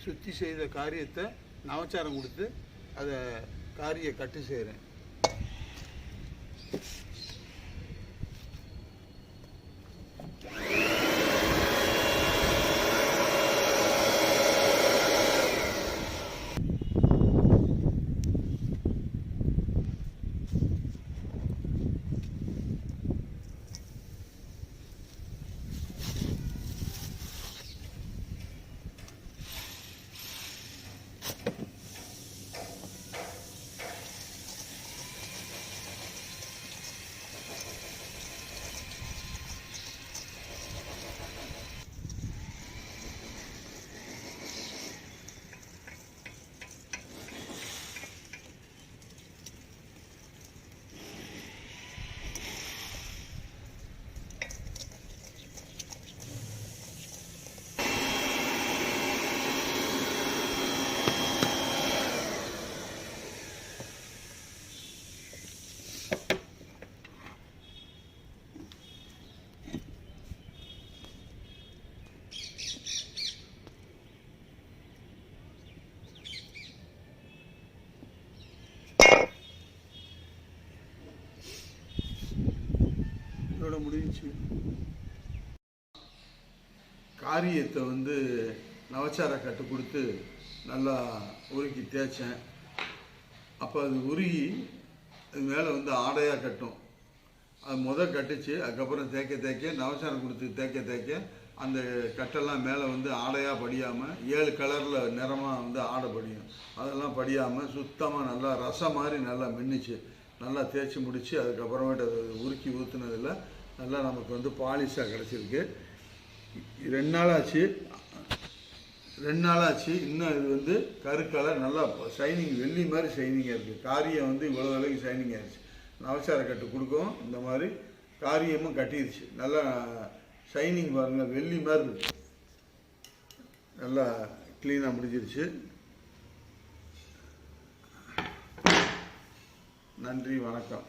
சுத்தி செய்த காரியத்தை நவச்சாரம் கொடுத்து அதை காரிய கட்டு செய்கிறேன். இதோட முடிஞ்சு காரியத்தை நவச்சார கட்டு கொடுத்து நல்லா உருக்கி தேய்ச்சேன். அப்போ அது உருகி அது மேலே ஆடையாக கட்டும். அது கட்டுச்சு. அதுக்கப்புறம் தேய்க்க தேய்க்க நவச்சாரம் கொடுத்து தேய்க்க தேய்க்க அந்த கட்டெல்லாம் மேலே ஆடையாக படியாமல் 7 கலரில் நிறமாக ஆடை படியும். அதெல்லாம் படியாமல் சுத்தமாக நல்லா ரசம் மாதிரி நல்லா மின்னுச்சு. நல்லா தேய்ச்சி முடித்து அதுக்கப்புறமேட்டு அதை உருக்கி ஊற்றுனதில் நல்லா நமக்கு பாலிஷாக கிடச்சிருக்கு. 2 நாள் ஆச்சு. இன்னும் இது கருக்கலர் நல்லா ஷைனிங் வெள்ளி மாதிரி ஷைனிங்காக இருக்குது. காரியம் இவ்வளோ விலைக்கு ஷைனிங் ஆகிடுச்சு. நவச்சார கட்டு கொடுக்கவும் இந்த மாதிரி காரியமும் கட்டிடுச்சு. நல்லா ஷைனிங் பாருங்கள், வெள்ளி மாதிரி இருக்குது. நல்லா க்ளீனாக முடிஞ்சிருச்சு. நன்றி, வணக்கம்.